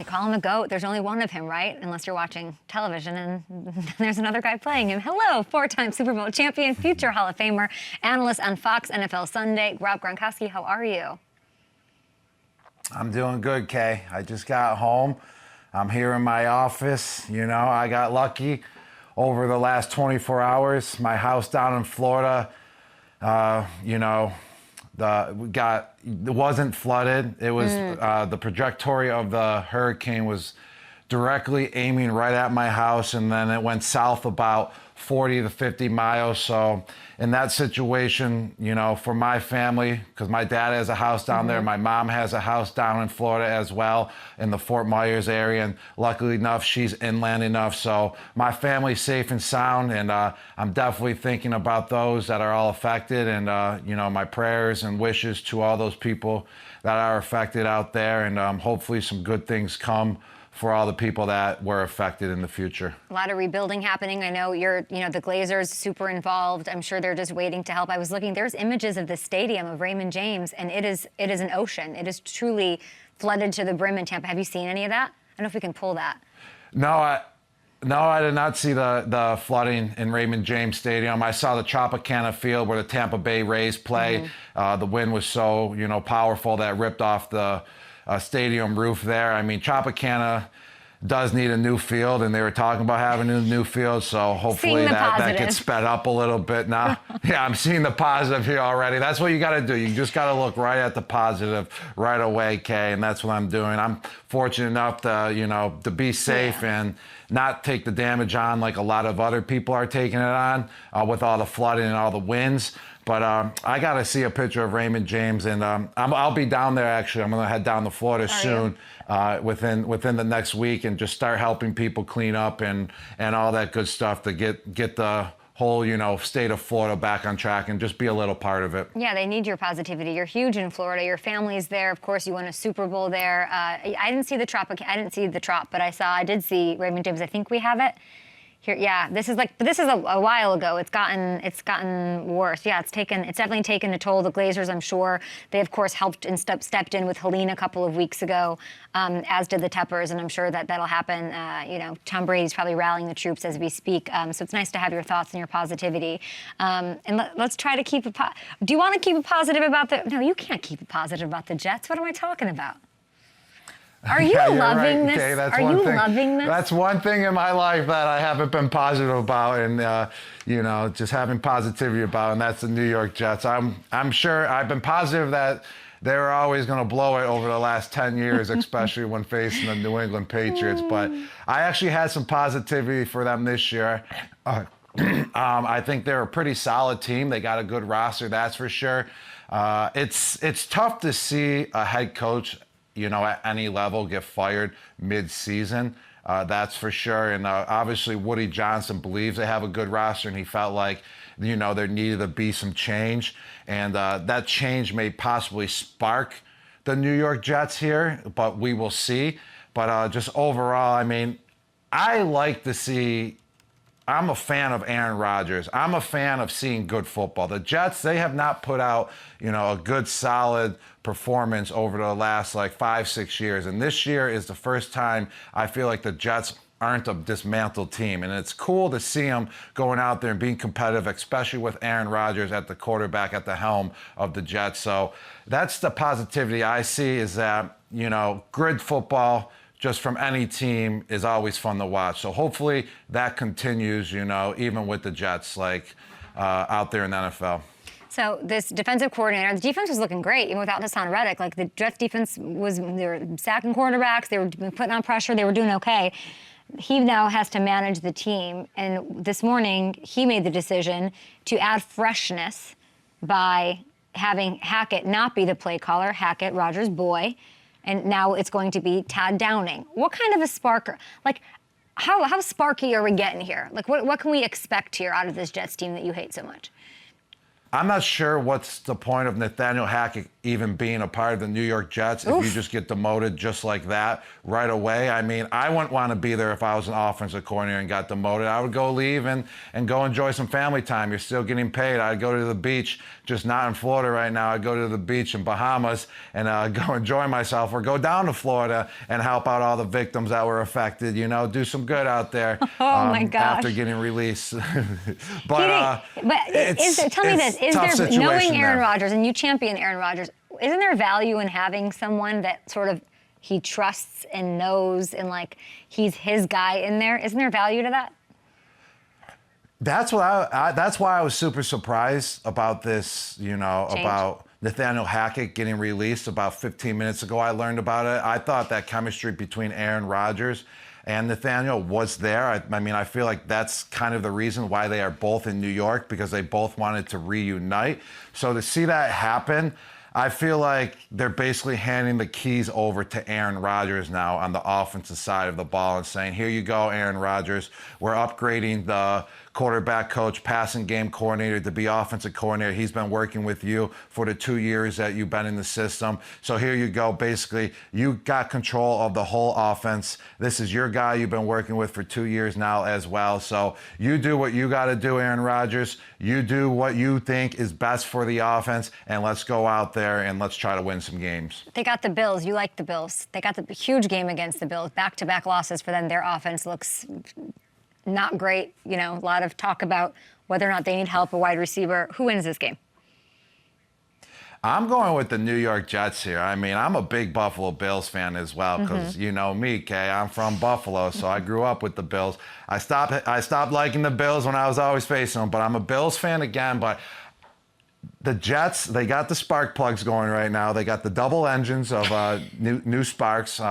call him a GOAT. There's only one of him, right? Unless you're watching television and there's another guy playing him. Hello, 4-time Super Bowl champion, future Hall of Famer, analyst on Fox NFL Sunday, Rob Gronkowski. How are you? I'm doing good, Kay. I just got home. I'm here in my office. You know, I got lucky over the last 24 hours. My house down in Florida, it wasn't flooded. It was the trajectory of the hurricane was directly aiming right at my house, and then it went south about 40 to 50 miles. So in that situation, you know, for my family, because my dad has a house down there, my mom has a house down in Florida as well, in the Fort Myers area, and luckily enough, she's inland enough. So my family's safe and sound, and I'm definitely thinking about those that are all affected, and my prayers and wishes to all those people that are affected out there, and hopefully some good things come for all the people that were affected in the future. A lot of rebuilding happening. I know the Glazers super involved. I'm sure they're just waiting to help. I was looking, there's images of the stadium of Raymond James, and it is an ocean. It is truly flooded to the brim in Tampa. Have you seen any of that? I don't know if we can pull that. No, I did not see the flooding in Raymond James Stadium. I saw the Tropicana field where the Tampa Bay Rays play. The wind was so, powerful that it ripped off the stadium roof there. I mean, Tropicana does need a new field, and they were talking about having a new field, so hopefully that gets sped up a little bit now. Yeah, I'm seeing the positive here already. That's what you got to do. You just got to look right at the positive right away, Kay, and that's what I'm doing. I'm fortunate enough to, to be safe and not take the damage on like a lot of other people are taking it on with all the flooding and all the winds. But I got to see a picture of Raymond James, and I'll be down there, actually. I'm going to head down to Florida soon, within the next week, and just start helping people clean up and all that good stuff to get the whole, state of Florida back on track and just be a little part of it. Yeah, they need your positivity. You're huge in Florida. Your family's there. Of course, you won a Super Bowl there. I didn't see the Trop, but I did see Raymond James. I think we have it. Here, yeah, this is a while ago. It's gotten worse. Yeah, it's definitely taken a toll. The Glazers, I'm sure, they of course helped and stepped in with Helene a couple of weeks ago, as did the Teppers, and I'm sure that'll happen. Tom Brady's probably rallying the troops as we speak. So it's nice to have your thoughts and your positivity. And let's try to keep do you want to keep it positive about No, you can't keep it positive about the Jets. What am I talking about? Are you loving this? Okay, are you loving this? That's one thing in my life that I haven't been positive about, and just having positivity about, and that's the New York Jets. I'm sure I've been positive that they were always going to blow it over the last 10 years, especially when facing the New England Patriots. But I actually had some positivity for them this year. I think they're a pretty solid team. They got a good roster, that's for sure. It's tough to see a head coach at any level get fired mid-season, that's for sure. And obviously Woody Johnson believes they have a good roster, and he felt like, there needed to be some change. And that change may possibly spark the New York Jets here, but we will see. But just overall, I mean, I'm a fan of Aaron Rodgers. I'm a fan of seeing good football. The Jets, they have not put out, a good, solid performance over the last 5-6 years. And this year is the first time I feel like the Jets aren't a dismantled team. And it's cool to see them going out there and being competitive, especially with Aaron Rodgers at the quarterback, at the helm of the Jets. So that's the positivity I see, is that, good football just from any team is always fun to watch. So hopefully that continues, even with the Jets, out there in the NFL. So this defensive coordinator, the defense was looking great, even without Hassan Reddick. The Jets defense they were sacking quarterbacks, they were putting on pressure, they were doing okay. He now has to manage the team. And this morning, he made the decision to add freshness by having Hackett not be the play caller, Hackett, Rodgers' boy, and now it's going to be Todd Downing. What kind of a spark, how sparky are we getting here? What can we expect here out of this Jets team that you hate so much? I'm not sure what's the point of Nathaniel Hackett even being a part of the New York Jets if you just get demoted just like that right away. I mean, I wouldn't want to be there if I was an offensive coordinator and got demoted. I would go leave and go enjoy some family time. You're still getting paid. I'd go to the beach, just not in Florida right now. I'd go to the beach in Bahamas and go enjoy myself, or go down to Florida and help out all the victims that were affected, you know, do some good out there my gosh. after getting released. Tell me this. Is there, knowing Aaron Rodgers, and you champion Aaron Rodgers, isn't there value in having someone that sort of he trusts and knows and like he's his guy in there? Isn't there value to that? That's that's why I was super surprised about this, you know, Change. about Nathaniel Hackett getting released about 15 minutes ago. I learned about it. I thought that chemistry between Aaron Rodgers and Nathaniel was there. I mean, I feel like that's kind of the reason why they are both in New York, because they both wanted to reunite. So to see that happen, I feel like they're basically handing the keys over to Aaron Rodgers now on the offensive side of the ball and saying, here you go, Aaron Rodgers. We're upgrading the quarterback coach, passing game coordinator to be offensive coordinator. He's been working with you for the 2 years that you've been in the system. So here you go. Basically, you got control of the whole offense. This is your guy you've been working with for 2 years now as well. So you do what you got to do, Aaron Rodgers. You do what you think is best for the offense, and let's go out there and let's try to win some games. They got the Bills. You like the Bills. They got the huge game against the Bills. Back-to-back losses for them. Their offense looks not great. You know, a lot of talk about whether or not they need help, a wide receiver. Who wins this game? I'm going with the New York Jets here. I mean, I'm a big Buffalo Bills fan as well, because you know me, Kay. I'm from Buffalo, so I grew up with the Bills. I stopped liking the Bills when I was always facing them, but I'm a Bills fan again. But the Jets, they got the spark plugs going right now. They got the double engines of new sparks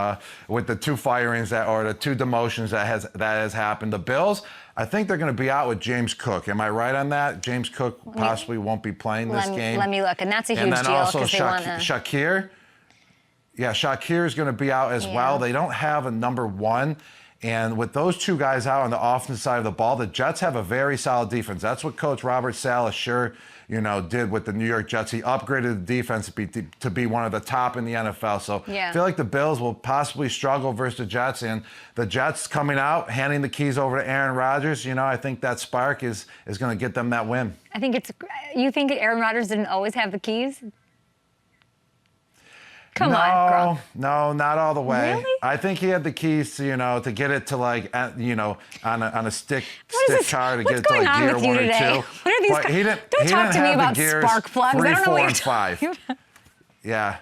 with the two firings or the two demotions that has happened. The Bills, I think they're going to be out with James Cook. Am I right on that? James Cook possibly won't be playing this game. Let me look, and that's a huge deal. And then also Shakir. Yeah, Shakir is going to be out as well. They don't have a number one. And with those two guys out on the offensive side of the ball, the Jets have a very solid defense. That's what Coach Robert Saleh did with the New York Jets. He upgraded the defense to be one of the top in the NFL. So I feel like the Bills will possibly struggle versus the Jets. And the Jets coming out, handing the keys over to Aaron Rodgers, you know, I think that spark is going to get them that win. I think you think Aaron Rodgers didn't always have the keys? Come on, Gronk. No, not all the way. Really? I think he had the keys to, to get it to on a stick car to get it to gear 1 or 2. What are these? But Don't talk to me about spark plugs. 3, I don't know 4, what you're and 5. Yeah.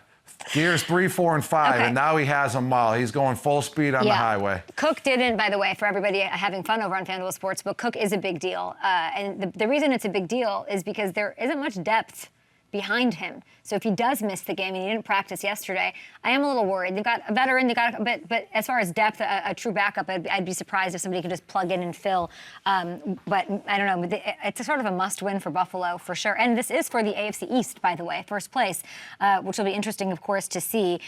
Gears 3, 4, and 5, Okay. and now he has them all. He's going full speed on the highway. Cook didn't, by the way, for everybody having fun over on FanDuel Sportsbook, Cook is a big deal. And the reason it's a big deal is because there isn't much depth behind him. So if he does miss the game and he didn't practice yesterday, I am a little worried. They've got a veteran, but as far as depth, a true backup, I'd be surprised if somebody could just plug in and fill. But I don't know. It's a sort of a must-win for Buffalo for sure. And this is for the AFC East, by the way, first place, which will be interesting, of course, to see.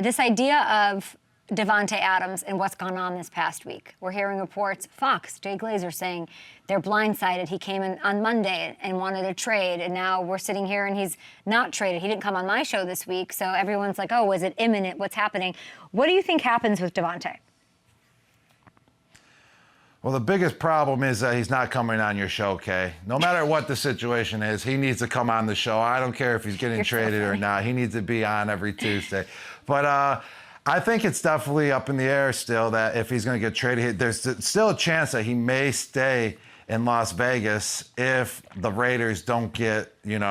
This idea of Davante Adams and what's gone on this past week. We're hearing reports, Fox, Jay Glazer saying they're blindsided. He came in on Monday and wanted a trade, and now we're sitting here and he's not traded. He didn't come on my show this week, so everyone's like, oh, is it imminent? What's happening? What do you think happens with Davante? Well, the biggest problem is that he's not coming on your show, Kay. No matter what the situation is, he needs to come on the show. I don't care if he's getting traded or not. He needs to be on every Tuesday. But I think it's definitely up in the air still that if he's going to get traded, there's still a chance that he may stay in Las Vegas if the Raiders don't get, the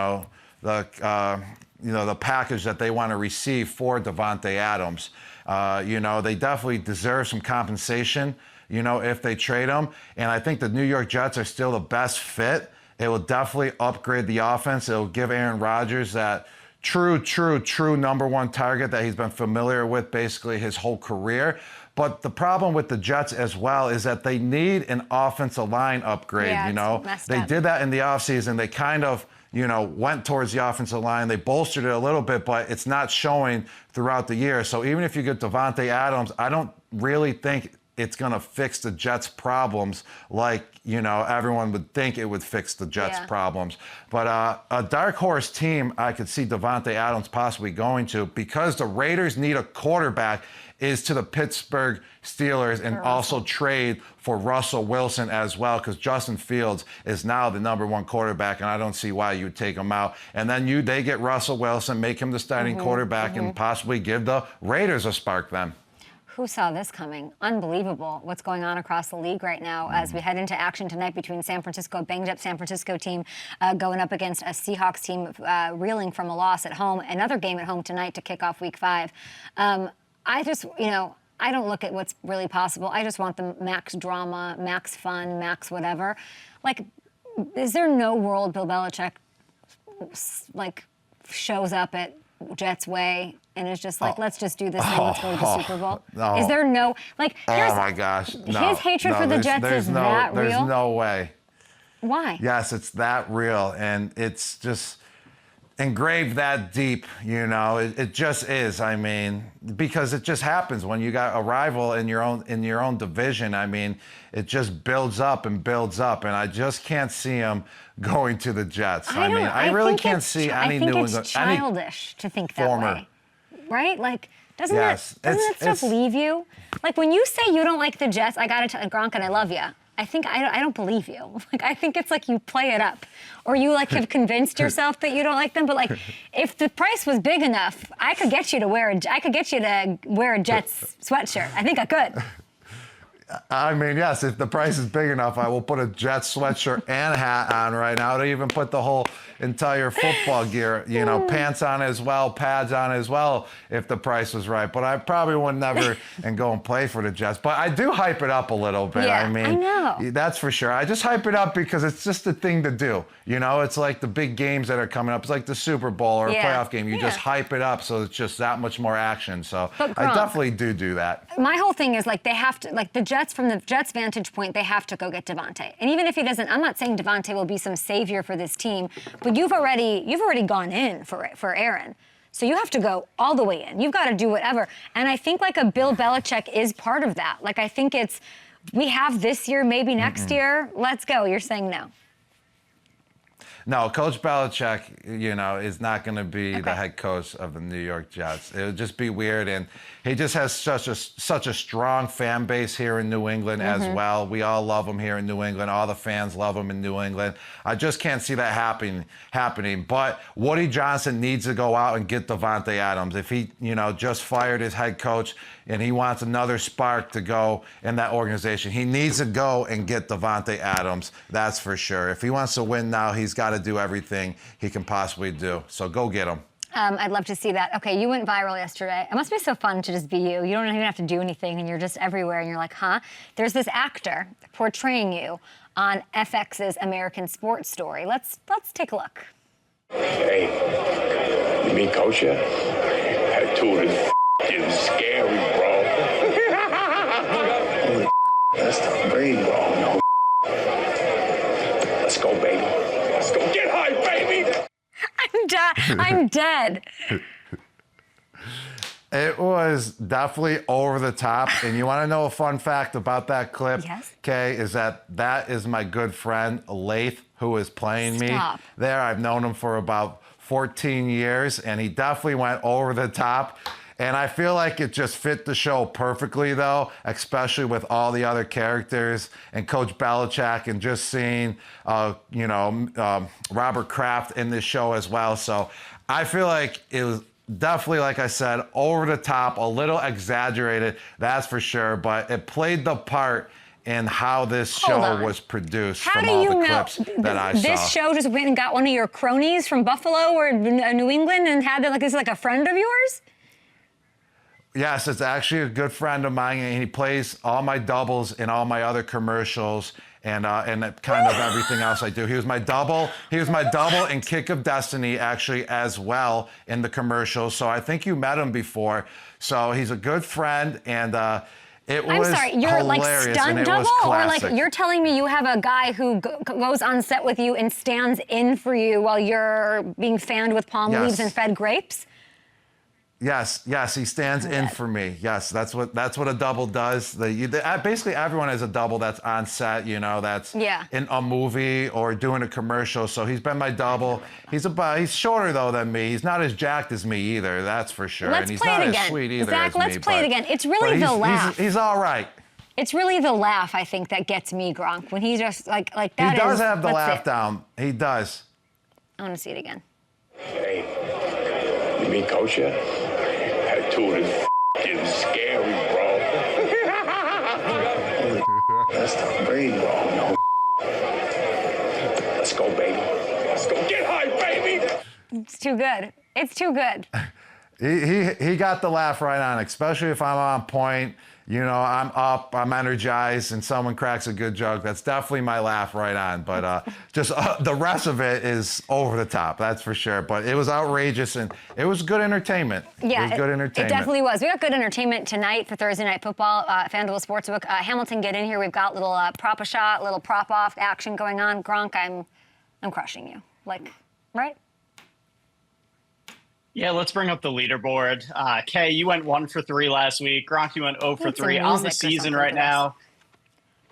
package that they want to receive for Davante Adams. They definitely deserve some compensation, if they trade him. And I think the New York Jets are still the best fit. It will definitely upgrade the offense. It will give Aaron Rodgers that true number one target that he's been familiar with basically his whole career. But the problem with the Jets as well is that they need an offensive line upgrade, They did that in the offseason. They kind of, went towards the offensive line. They bolstered it a little bit, but it's not showing throughout the year. So even if you get Davante Adams, I don't really think it's going to fix the Jets' problems like, everyone would think it would fix the Jets' problems. But a dark horse team I could see Davante Adams possibly going to, because the Raiders need a quarterback, is to the Pittsburgh Steelers and also trade for Russell Wilson as well, because Justin Fields is now the #1 quarterback, and I don't see why you would take him out. And then they get Russell Wilson, make him the starting quarterback, and possibly give the Raiders a spark then. Who saw this coming? Unbelievable what's going on across the league right now as we head into action tonight between San Francisco, banged-up San Francisco team going up against a Seahawks team reeling from a loss at home. Another game at home tonight to kick off Week 5. I just, I don't look at what's really possible. I just want the max drama, max fun, max whatever. Like, is there no world Bill Belichick, shows up at Jets Way and is just like, let's just do this thing, let's go to the Super Bowl? No. Is there no, oh my gosh, no. His hatred for the Jets is that real? There's no way. Why? Yes, it's that real, and it's just engraved that deep, it just is. I mean, because it just happens when you got a rival in your own division. I mean, it just builds up, and I just can't see him going to the Jets. I really can't see any New England. It's childish to think that way, right? Doesn't that stuff leave you? When you say you don't like the Jets, I gotta tell Gronk, and I love you. I don't believe you. I think it's you play it up, or you have convinced yourself that you don't like them. But if the price was big enough, I could get you to wear a Jets sweatshirt. I think I could. I mean, yes, if the price is big enough, I will put a Jets sweatshirt and hat on right now. I'd even put the whole entire football gear, pants on as well, pads on as well, if the price was right. But I probably would never and go and play for the Jets. But I do hype it up a little bit. Yeah, I know. That's for sure. I just hype it up because it's just a thing to do. It's like the big games that are coming up. It's like the Super Bowl or a playoff game. You just hype it up so it's just that much more action. So I definitely do that. My whole thing is they have to, the Jets, from the Jets' vantage point, they have to go get Davante. And even if he doesn't, I'm not saying Davante will be some savior for this team, but you've already gone in for Aaron. So you have to go all the way in. You've got to do whatever. And I think a Bill Belichick is part of that. I think we have this year, maybe next year. Let's go. You're saying no. No, Coach Belichick, is not going to be the head coach of the New York Jets. It would just be weird, and he just has such a strong fan base here in New England as well. We all love him here in New England. All the fans love him in New England. I just can't see that happening. But Woody Johnson needs to go out and get Davante Adams. If he, just fired his head coach and he wants another spark to go in that organization, he needs to go and get Davante Adams. That's for sure. If he wants to win now, he's got to do everything he can possibly do. So go get him. I'd love to see that. Okay, you went viral yesterday. It must be so fun to just be you. You don't even have to do anything, and you're just everywhere, and you're like, huh? There's this actor portraying you on FX's American Sports Story. Let's take a look. Hey, you mean kosher? That tool is getting scary, bro. Holy that's the brain, bro. No. Let's go, baby. Let's go get high, baby. I'm dead. It was definitely over the top. And you want to know a fun fact about that clip? Yes. Okay, is that is my good friend Laith, who is playing me there. I've known him for about 14 years, and he definitely went over the top. And I feel like it just fit the show perfectly, though, especially with all the other characters and Coach Belichick, and just seeing, Robert Kraft in this show as well. So I feel like it was definitely, like I said, over the top, a little exaggerated, that's for sure. But it played the part in how this show was produced from all the clips that I saw. This show just went and got one of your cronies from Buffalo or New England and had it this is like a friend of yours? Yes, it's actually a good friend of mine, and he plays all my doubles in all my other commercials and kind of everything else I do. He was my double in Kick of Destiny, actually, as well, in the commercials. So I think you met him before. So he's a good friend, and it was you're hilarious, stunt and double, it was classic. Or you're telling me you have a guy who goes on set with you and stands in for you while you're being fanned with palm leaves and fed grapes? Yes, he stands in for me. Yes, that's what a double does. Basically everyone has a double that's on set, that's in a movie or doing a commercial. So he's been my double. He's shorter though than me. He's not as jacked as me either. That's for sure. Let's and he's play not it as again. sweet either Zach, as me. let's play it again. It's really the laugh. He's all right. It's really the laugh, I think, that gets me, Gronk. When he just like that. He does have the laugh down. He does. I want to see it again. Hey, you mean Coach yet? That tool is f***ing scary, bro. That's Tom Brady, bro. Let's go, baby. Let's go. Get high, baby. It's too good. It's too good. He got the laugh right on, especially if I'm on point. I'm up, I'm energized, and someone cracks a good joke. That's definitely my laugh right on. But just the rest of it is over the top, that's for sure. But it was outrageous, and it was good entertainment. Yeah, it was good entertainment. It definitely was. We got good entertainment tonight for Thursday Night Football. FanDuel Sportsbook. Hamilton, get in here. We've got little prop-a-shot, little prop-off action going on. Gronk, I'm crushing you. Right? Yeah, let's bring up the leaderboard. Kay, you went 1 for 3 last week. Gronk, you went 0 for 3 on the season right now.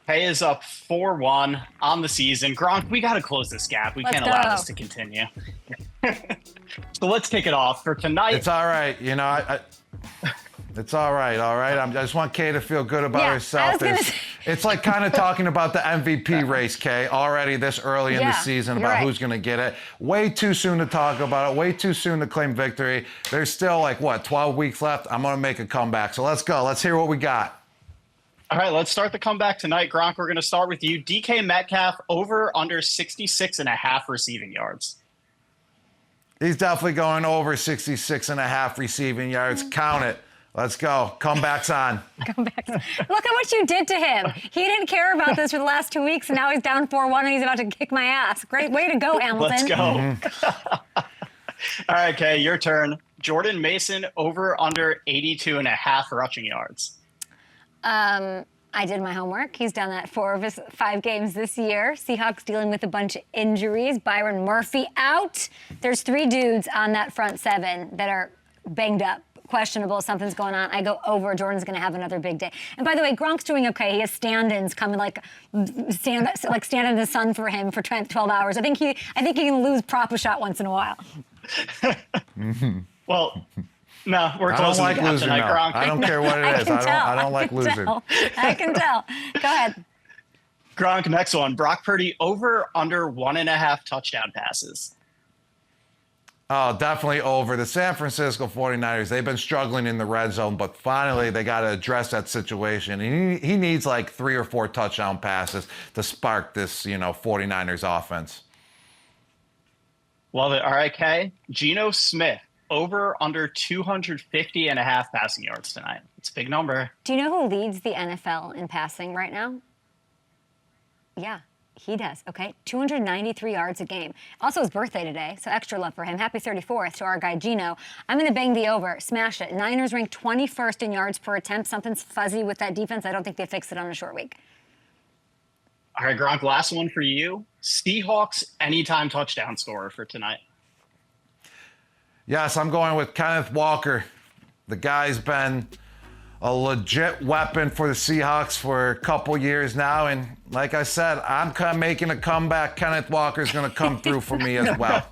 Kay is up 4-1 on the season. Gronk, we got to close this gap. We can't allow this to continue. So let's kick it off for tonight. It's all right. It's all right. I just want Kay to feel good about herself. It's like kind of talking about the MVP race, Kay, already this early in the season about who's going to get it. Way too soon to talk about it. Way too soon to claim victory. There's still 12 weeks left. I'm going to make a comeback. So let's go. Let's hear what we got. All right, let's start the comeback tonight. Gronk, we're going to start with you. DK Metcalf over under 66.5 receiving yards. He's definitely going over 66.5 receiving yards. Count it. Let's go. Comeback's on. Look at what you did to him. He didn't care about this for the last 2 weeks, and now he's down 4-1, and he's about to kick my ass. Great way to go, Hamilton. Let's go. Mm-hmm. All right, Kay, your turn. Jordan Mason over under 82.5 rushing yards. I did my homework. He's done that 4 of his 5 games this year. Seahawks dealing with a bunch of injuries. Byron Murphy out. There's 3 dudes on that front 7 that are banged up. Questionable, something's going on. I go over. Jordan's going to have another big day. And by the way, Gronk's doing okay. He has stand-ins coming, stand in the sun for him for 12 hours. I think he can lose prop-a-shot once in a while. Well, no, we're closing the gap tonight, Gronk. I don't care what it is. I don't like losing. I can tell. Go ahead. Gronk, next one. Brock Purdy over under 1.5 touchdown passes. Oh, definitely over. The San Francisco 49ers, they've been struggling in the red zone, but finally they got to address that situation. He needs 3 or 4 touchdown passes to spark this, 49ers offense. Love it. All right, Kay. Geno Smith over under 250.5 passing yards tonight. It's a big number. Do you know who leads the NFL in passing right now? Yeah. He does, okay? 293 yards a game. Also his birthday today, so extra love for him. Happy 34th to our guy Gino. I'm going to bang the over, smash it. Niners ranked 21st in yards per attempt. Something's fuzzy with that defense. I don't think they fixed it on a short week. All right, Gronk, last one for you. Seahawks anytime touchdown scorer for tonight. Yes, I'm going with Kenneth Walker. The guy's been a legit weapon for the Seahawks for a couple years now. And like I said, I'm making a comeback. Kenneth Walker's going to come through for me as well.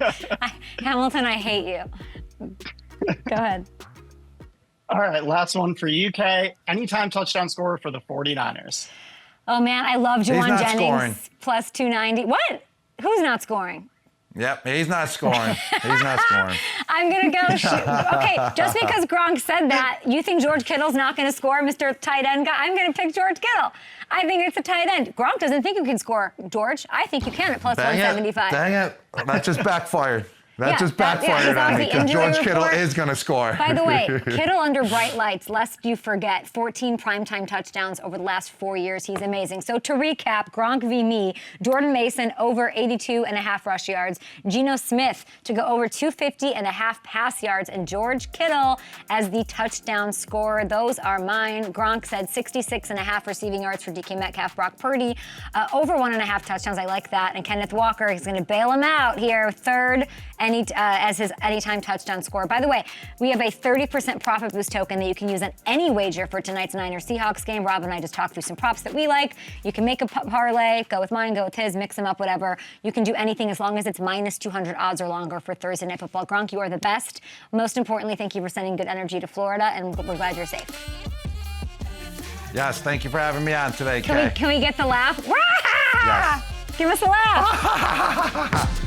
Hamilton, I hate you. Go ahead. All right, last one for you, Kay. Anytime touchdown scorer for the 49ers. Oh, man, I love Juwan Jennings. Scoring. Plus 290. What? Who's not scoring? Yep, he's not scoring. He's not scoring. I'm going to go shoot. Okay, just because Gronk said that, you think George Kittle's not going to score, Mr. Tight End guy? I'm going to pick George Kittle. I think it's a tight end. Gronk doesn't think you can score, George. I think you can at plus 175. Dang it. That just backfired. That just backfired on me because George Kittle is going to score. By the way, Kittle under bright lights, lest you forget, 14 primetime touchdowns over the last 4 years. He's amazing. So to recap, Gronk v. me, Jordan Mason over 82.5 rush yards, Geno Smith to go over 250.5 pass yards, and George Kittle as the touchdown scorer. Those are mine. Gronk said 66.5 receiving yards for DK Metcalf. Brock Purdy over 1.5 touchdowns. I like that. And Kenneth Walker is going to bail him out here. 3rd as his anytime touchdown scorer. By the way, we have a 30% profit boost token that you can use on any wager for tonight's Niners Seahawks game. Rob and I just talked through some props that we like. You can make a parlay, go with mine, go with his, mix them up, whatever. You can do anything as long as it's minus 200 odds or longer for Thursday Night Football. Gronk, you are the best. Most importantly, thank you for sending good energy to Florida, and we're glad you're safe. Yes, thank you for having me on today, Kay. Can we get the laugh? Yes. Give us a laugh.